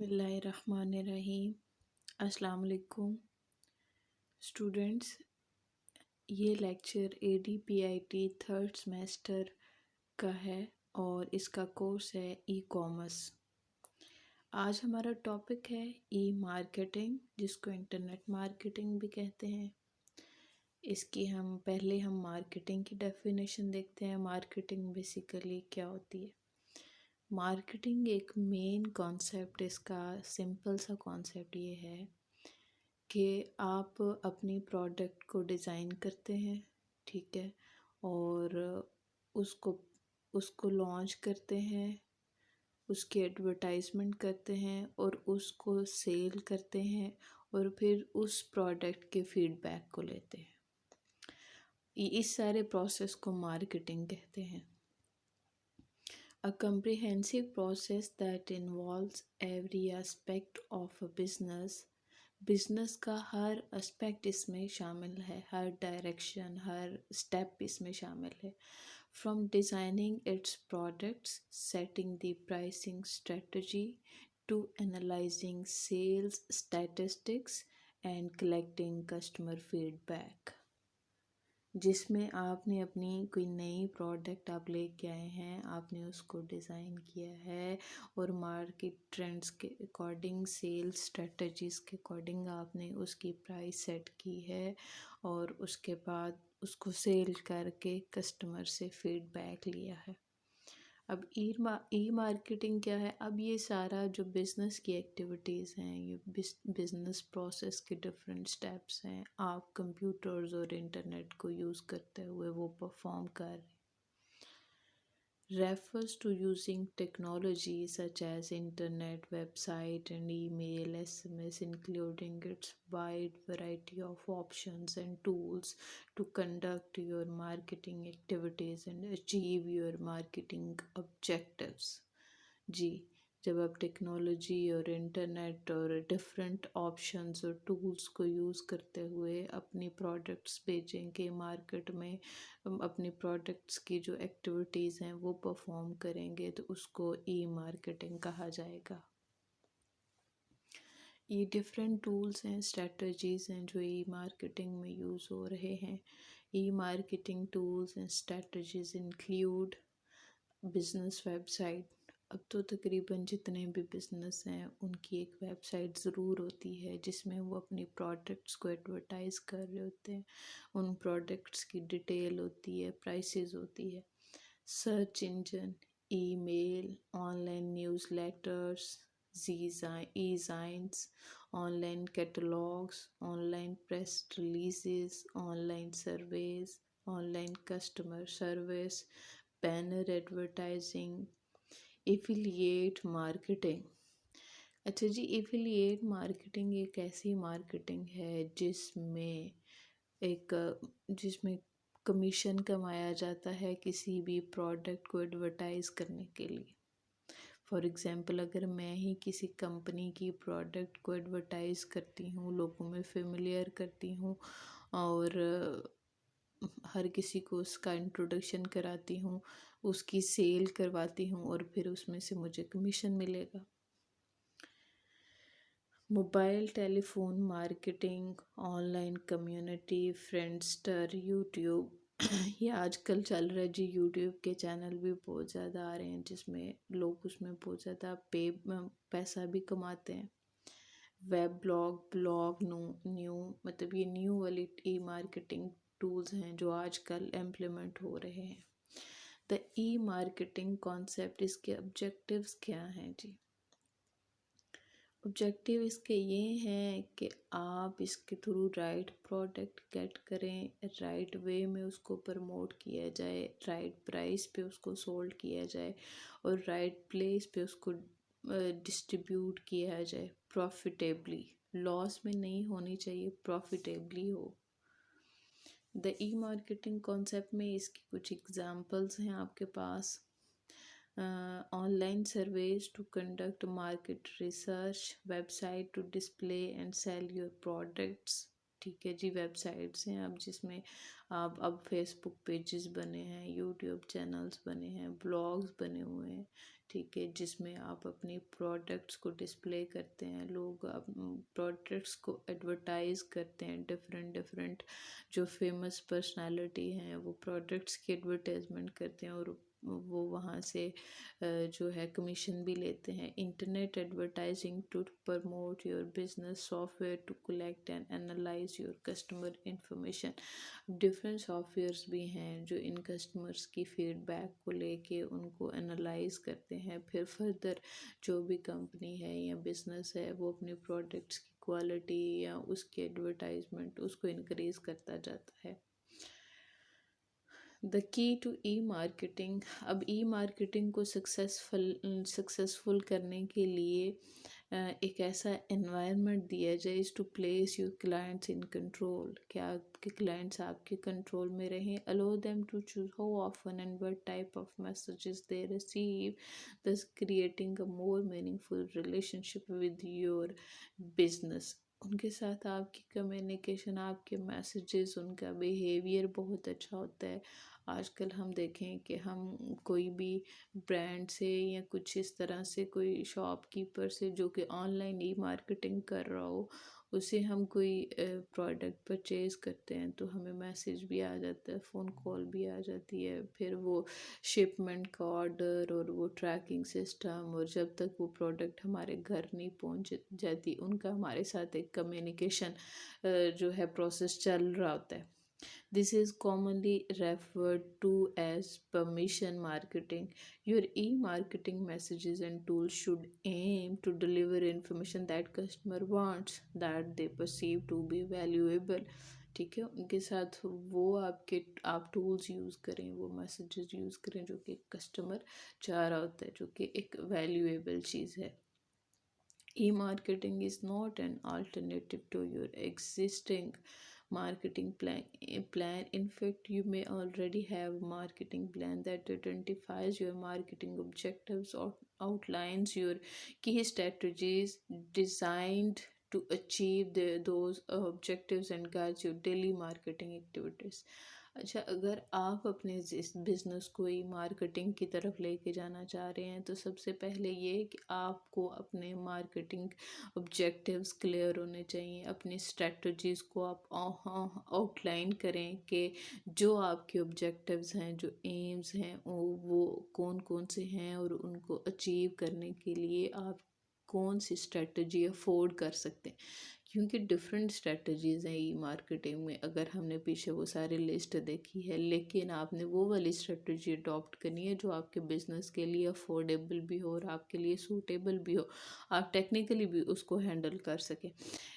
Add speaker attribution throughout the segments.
Speaker 1: بسم اللہ الرحمن الرحیم۔ السلام علیکم اسٹوڈنٹس، یہ لیکچر ADPIT تھرڈ سمیسٹر کا ہے اور اس کا کورس ہے ای کامرس۔ آج ہمارا ٹاپک ہے ای مارکیٹنگ، جس کو انٹرنیٹ مارکیٹنگ بھی کہتے ہیں۔ اس کی پہلے ہم مارکیٹنگ کی ڈیفینیشن دیکھتے ہیں۔ مارکیٹنگ بیسیکلی کیا ہوتی ہے؟ مارکیٹنگ ایک مین کانسیپٹ، اس کا سمپل سا کانسیپٹ یہ ہے کہ آپ اپنی پروڈکٹ کو ڈیزائن کرتے ہیں، ٹھیک ہے، اور اس کو لانچ کرتے ہیں، اس کی ایڈورٹائزمنٹ کرتے ہیں اور اس کو سیل کرتے ہیں، اور پھر اس پروڈکٹ کے فیڈ بیک کو لیتے ہیں۔ اس سارے پروسیس کو مارکیٹنگ کہتے ہیں۔ A comprehensive process that involves every aspect of a business۔ Business کا ہر اسپیکٹ اس میں شامل ہے، ہر ڈائریکشن، ہر اسٹیپ اس میں شامل ہے۔ From designing its products, setting the pricing strategy, to analyzing sales statistics and collecting customer feedback۔ جس میں آپ نے اپنی کوئی نئی پروڈکٹ آپ لے کے آئے ہیں، آپ نے اس کو ڈیزائن کیا ہے اور مارکیٹ ٹرینڈز کے اکارڈنگ، سیل اسٹریٹجیز کے اکارڈنگ آپ نے اس کی پرائس سیٹ کی ہے، اور اس کے بعد اس کو سیل کر کے کسٹمر سے فیڈ بیک لیا ہے۔ اب ای مارکیٹنگ کیا ہے؟ اب یہ سارا جو بزنس کی ایکٹیویٹیز ہیں، یہ بزنس پروسیس کے ڈفرینٹ سٹیپس ہیں، آپ کمپیوٹرز اور انٹرنیٹ کو یوز کرتے ہوئے وہ پرفارم کر رہے ہیں۔ refers to using technology such as internet, website and email, SMS, including its wide variety of options and tools to conduct your marketing activities and achieve your marketing objectives۔ جی، جب آپ technology اور internet اور different options اور tools کو use کرتے ہوئے اپنی products بیچیں گے مارکیٹ میں، اپنی پروڈکٹس کی جو ایکٹیویٹیز ہیں وہ پرفارم کریں گے، تو اس کو ای مارکیٹنگ کہا جائے گا۔ یہ ڈفرینٹ ٹولز ہیں، اسٹریٹجیز ہیں جو ای مارکیٹنگ میں یوز ہو رہے ہیں۔ E marketing tools and strategies include business website. اب تو تقریباً جتنے بھی بزنس ہیں ان کی ایک ویب سائٹ ضرور ہوتی ہے جس میں وہ اپنی پروڈکٹس کو ایڈورٹائز کر رہے ہوتے ہیں، ان پروڈکٹس کی ڈیٹیل ہوتی ہے، پرائسز ہوتی ہے۔ Search engine, email, online newsletters, ezines, online catalogues, online press releases, online surveys, online customer service, banner advertising, affiliate marketing. اچھا جی، affiliate marketing ایک ایسی marketing ہے جس میں commission کمایا جاتا ہے کسی بھی پروڈکٹ کو ایڈورٹائز کرنے کے لیے۔ فار ایگزامپل، اگر میں ہی کسی کمپنی کی پروڈکٹ کو ایڈورٹائز کرتی ہوں، لوگوں میں فیملیئر کرتی ہوں اور ہر کسی کو اس کا انٹروڈکشن کراتی ہوں، اس کی سیل کرواتی ہوں، اور پھر اس میں سے مجھے کمیشن ملے گا۔ Mobile telephone marketing, online community, Friendster, YouTube, یہ آج کل چل رہا ہے جی۔ یوٹیوب کے چینل بھی بہت زیادہ آ رہے ہیں جس میں لوگ اس میں بہت زیادہ پیسہ بھی کماتے ہیں۔ ویب بلاگ مطلب یہ نیو والی ای مارکیٹنگ ٹولز ہیں جو آج کل امپلیمنٹ ہو رہے ہیں۔ دا ای مارکیٹنگ کانسیپٹ، اس کے آبجیکٹیوز کیا ہیں جی؟ آبجیکٹیو اس کے یہ ہیں کہ آپ اس کے تھرو رائٹ پروڈکٹ گیٹ کریں، رائٹ وے میں اس کو پروموٹ کیا جائے، رائٹ پرائس پہ اس کو سولڈ کیا جائے، اور رائٹ پلیس پہ اس کو ڈسٹریبیوٹ کیا جائے پروفیٹیبلی۔ لاس میں نہیں ہونی چاہیے، پروفیٹیبلی ہو۔ دا ای مارکیٹنگ کانسیپٹ میں اس کی کچھ ایگزامپلس ہیں آپ کے پاس۔ Online surveys to conduct market research, website to display and sell your products. ٹھیک ہے جی، ویب سائٹس ہیں اب جس میں اب فیس بک پیجز بنے ہیں، یوٹیوب چینلز بنے ہیں، بلاگز بنے ہوئے ہیں ٹھیک ہے، جس میں آپ اپنی پروڈکٹس کو ڈسپلے کرتے ہیں، لوگ پروڈکٹس کو ایڈورٹائز کرتے ہیں، ڈفرینٹ جو فیمس پرسنالٹی ہیں وہ پروڈکٹس کی ایڈورٹائزمنٹ کرتے ہیں، اور وہ وہاں سے جو ہے کمیشن بھی لیتے ہیں۔ Internet advertising to promote your business, software to collect and analyse your customer information. Different softwares بھی ہیں جو ان کسٹمرس کی فیڈ بیک کو لے کے ان کو انالائز کرتے ہیں، پھر فردر جو بھی کمپنی ہے یا بزنس ہے وہ اپنے پروڈکٹس کی کوالٹی یا اس کی ایڈورٹائزمنٹ اس کو انکریز کرتا جاتا ہے۔ دا کی ٹو ای مارکیٹنگ، اب ای مارکیٹنگ کو سکسیسفل کرنے کے لیے ایک ایسا انوائرمنٹ دیا جائے to place your clients in control, کہ آپ کے کلائنٹس آپ کے کنٹرول میں رہیں۔ allow them to choose how often and what type of messages they receive, thus creating a more meaningful relationship with your business۔ ان کے ساتھ آپ کی کمیونیکیشن، آپ کے میسیجز، ان کا بیہیویئر بہت اچھا ہوتا ہے۔ آج کل ہم دیکھیں کہ ہم کوئی بھی برانڈ سے یا کچھ اس طرح سے کوئی شاپ کیپر سے جو کہ آن لائن ای مارکیٹنگ کر رہا ہو، اسے ہم کوئی پروڈکٹ پرچیز کرتے ہیں تو ہمیں میسیج بھی آ جاتا ہے، فون کال بھی آ جاتی ہے، پھر وہ شپمنٹ کا آرڈر اور وہ ٹریکنگ سسٹم، اور جب تک وہ پروڈکٹ ہمارے گھر نہیں پہنچ جاتی ان کا ہمارے ساتھ ایک کمیونیکیشن جو ہے پروسیس چل رہا ہوتا ہے۔ This is commonly referred to as permission marketing۔ Your e-marketing messages and tools should aim to deliver information that customer wants, that they perceive to be valuable۔ ٹھیک ہے، ان کے ساتھ وہ آپ ٹولز یوز کریں، وہ میسیجز یوز کریں جو کہ کسٹمر چاہ رہا ہوتا ہے، جو کہ ایک ویلیویبل چیز ہے۔ E-marketing is not an alternative to your existing marketing plan. In fact, you may already have a marketing plan that identifies your marketing objectives or outlines your key strategies designed to achieve those objectives and guides your daily marketing activities۔ اچھا، اگر آپ اپنے business کو e marketing کی طرف لے کے جانا چاہ رہے ہیں تو سب سے پہلے یہ کہ آپ کو اپنے مارکیٹنگ آبجیکٹیوز کلیئر ہونے چاہیے، اپنی اسٹریٹجیز کو آپ آؤٹ لائن کریں کہ جو آپ کے آبجیکٹیوز ہیں، جو ایمز ہیں وہ کون کون سے ہیں، اور ان کو اچیو کرنے کے لیے آپ کون سی اسٹریٹجی افورڈ کر سکتے ہیں، کیونکہ ڈفرینٹ اسٹریٹجیز ہیں ای مارکیٹنگ میں۔ اگر ہم نے پیچھے وہ ساری لسٹ دیکھی ہے، لیکن آپ نے وہ والی اسٹریٹجی اڈاپٹ کرنی ہے جو آپ کے بزنس کے لیے افورڈیبل بھی ہو اور آپ کے لیے سوٹیبل بھی ہو، آپ ٹیکنیکلی بھی اس کو ہینڈل کر سکیں۔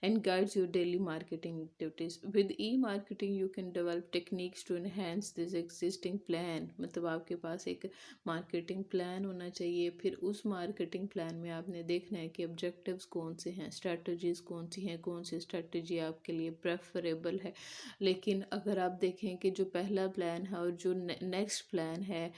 Speaker 1: And guides your daily marketing activities. With e marketing you can develop techniques to enhance this existing plan, مطلب آپ کے پاس ایک مارکیٹنگ پلان ہونا چاہیے، پھر اس مارکیٹنگ پلان میں آپ نے دیکھنا ہے کہ آبجیکٹیوز کون سے ہیں، اسٹریٹجیز کون سی ہیں، کون سی اسٹریٹجی آپ کے لیے پریفریبل ہے۔ لیکن اگر آپ دیکھیں کہ جو پہلا پلان ہے اور جو نیکسٹ پلان ہے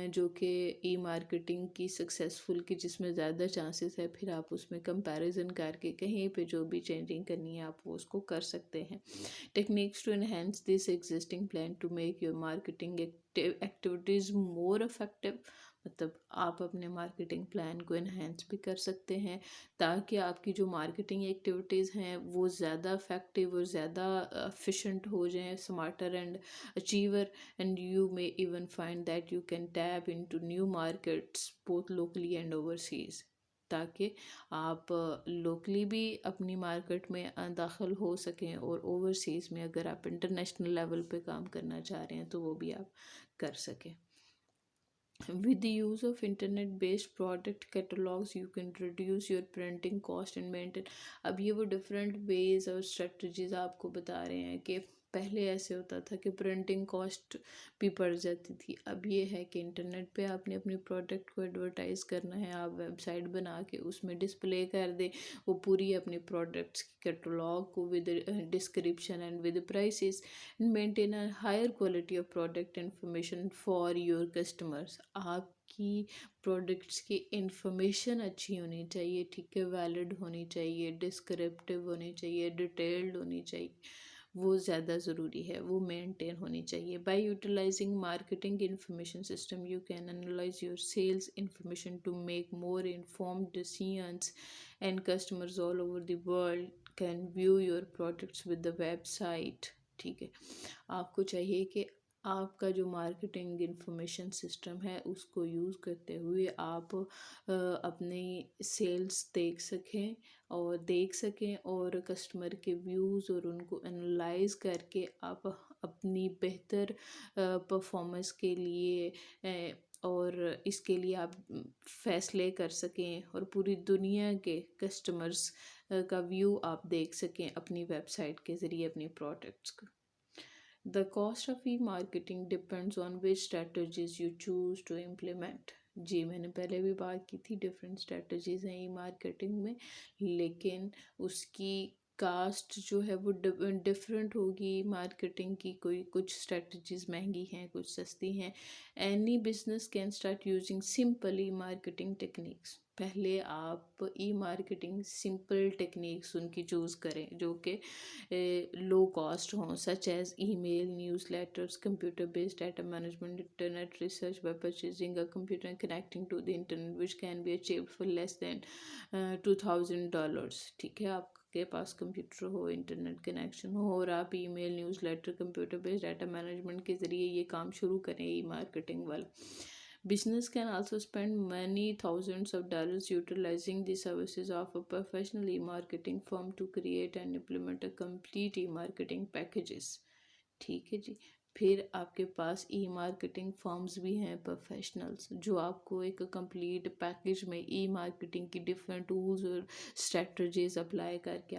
Speaker 1: جو کہ ای مارکیٹنگ کی سکسیسفل کی جس میں زیادہ چانسز ہے، پھر آپ اس میں کمپیریزن کر کے کہیں پہ جو بھی چینجنگ کرنی ہے آپ وہ اس کو کر سکتے ہیں۔ Techniques to enhance this existing plan to make your marketing activities more effective, مطلب آپ اپنے مارکیٹنگ پلان کو انہینس بھی کر سکتے ہیں تاکہ آپ کی جو مارکیٹنگ ایکٹیویٹیز ہیں وہ زیادہ افیکٹو اور زیادہ efficient ہو جائیں، smarter and achiever، and you may even find that you can tap into new markets both locally and overseas، تاکہ آپ لوکلی بھی اپنی مارکیٹ میں داخل ہو سکیں اور اوورسیز میں اگر آپ انٹرنیشنل لیول پہ کام کرنا چاہ رہے ہیں تو وہ بھی آپ کر سکیں۔ With the use of internet-based product catalogs, you can reduce your printing cost and maintain۔ اب یہ وہ different ways اور strategies آپ کو بتا رہے ہیں کہ پہلے ایسے ہوتا تھا کہ پرنٹنگ کاسٹ بھی پڑ جاتی تھی، اب یہ ہے کہ انٹرنیٹ پہ آپ نے اپنی پروڈکٹ کو ایڈورٹائز کرنا ہے، آپ ویب سائٹ بنا کے اس میں ڈسپلے کر دیں وہ پوری اپنی پروڈکٹس کی کیٹلاگ کو with description and with prices, maintain a higher quality of product information for your customers. آپ کی پروڈکٹس کی انفارمیشن اچھی ہونی چاہیے، ٹھیک ہے، ویلڈ ہونی چاہیے، ڈسکرپٹیو ہونی چاہیے، ڈیٹیلڈ ہونی چاہیے، وہ زیادہ ضروری ہے، وہ مینٹین ہونی چاہیے. By utilising marketing information system you can analyse your sales information to make more informed decisions and customers all over the world can view your products with the website. ٹھیک ہے، آپ کو چاہیے کہ آپ کا جو مارکیٹنگ انفارمیشن سسٹم ہے اس کو یوز کرتے ہوئے آپ اپنی سیلز دیکھ سکیں اور کسٹمر کے ویوز اور ان کو انالائز کر کے آپ اپنی بہتر پرفارمنس کے لیے اور اس کے لیے آپ فیصلے کر سکیں اور پوری دنیا کے کسٹمرز کا ویو آپ دیکھ سکیں اپنی ویب سائٹ کے ذریعے اپنی پروڈکٹس کا. The cost of e-marketing depends on which strategies you choose to implement. جی میں نے پہلے بھی بات کی تھی، ڈفرینٹ اسٹریٹجیز ہیں ای مارکیٹنگ میں، لیکن اس کی کاسٹ جو ہے وہ ڈفرینٹ ہوگی مارکیٹنگ کی. کچھ اسٹریٹجیز مہنگی ہیں، کچھ سستی ہیں. Any business can start using simple e marketing techniques. پہلے آپ ای مارکیٹنگ سمپل ٹیکنیکس ان کی چوز کریں جو کہ لو کاسٹ ہوں، such as email, newsletters, computer based data management, internet research by purchasing a computer and connecting to the internet which can be achieved for less than $2,000. ٹھیک ہے، آپ کے پاس computer ہو، internet connection ہو اور آپ ای میل، newsletter, computer based data management کے ذریعے یہ کام شروع کریں ای مارکیٹنگ والا. Business can also spend many thousands of dollars utilizing the services of a professional e-marketing firm to create and implement a complete e-marketing packages. ٹھیک ہے جی. پھر آپ کے پاس ای مارکیٹنگ فارمز بھی ہیں پروفیشنلز جو آپ کو ایک کمپلیٹ پیکیج میں ای مارکیٹنگ کی ڈفرینٹ ٹولز اور اسٹریٹجیز اپلائی کر کے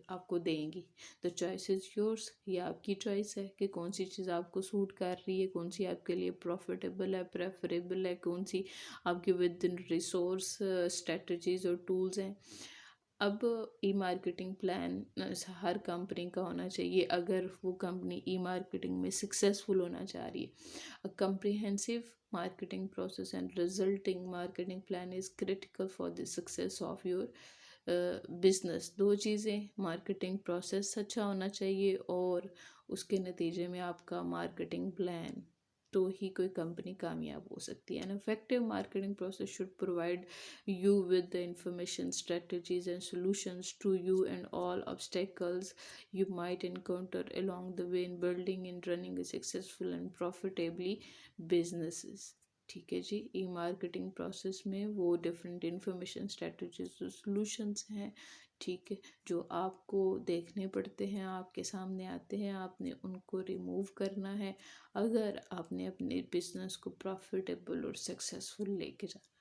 Speaker 1: آپ کو دیں گی. The choice is yours. یہ آپ کی چوائس ہے کہ کون سی چیز آپ کو سوٹ کر رہی ہے، کون سی آپ کے لیے پروفیٹیبل ہے، پریفریبل ہے، کون سی آپ کے ود ان ریسورس اسٹریٹجیز اور ٹولز ہیں. اب ای مارکیٹنگ پلان ہر کمپنی کا ہونا چاہیے اگر وہ کمپنی ای مارکیٹنگ میں سکسیزفل ہونا چاہ رہی ہے. Comprehensive marketing process and resulting marketing plan is critical for the success of your business. دو چیزیں، مارکیٹنگ پروسیس اچھا ہونا چاہیے اور اس کے نتیجے میں آپ کا مارکیٹنگ پلان، تو ہی کوئی کمپنی کامیاب ہو سکتی ہے. An effective marketing process should provide you with the information, strategies and solutions to you and all obstacles you might encounter along the way in building and running a successful and profitably businesses. ٹھیک ہے جی. E marketing process میں وہ different information strategies اور solutions ہیں، ٹھیک ہے، جو آپ کو دیکھنے پڑتے ہیں، آپ کے سامنے آتے ہیں، آپ نے ان کو ریموو کرنا ہے اگر آپ نے اپنے بزنس کو پروفیٹیبل اور سکسیزفل لے کے جانا.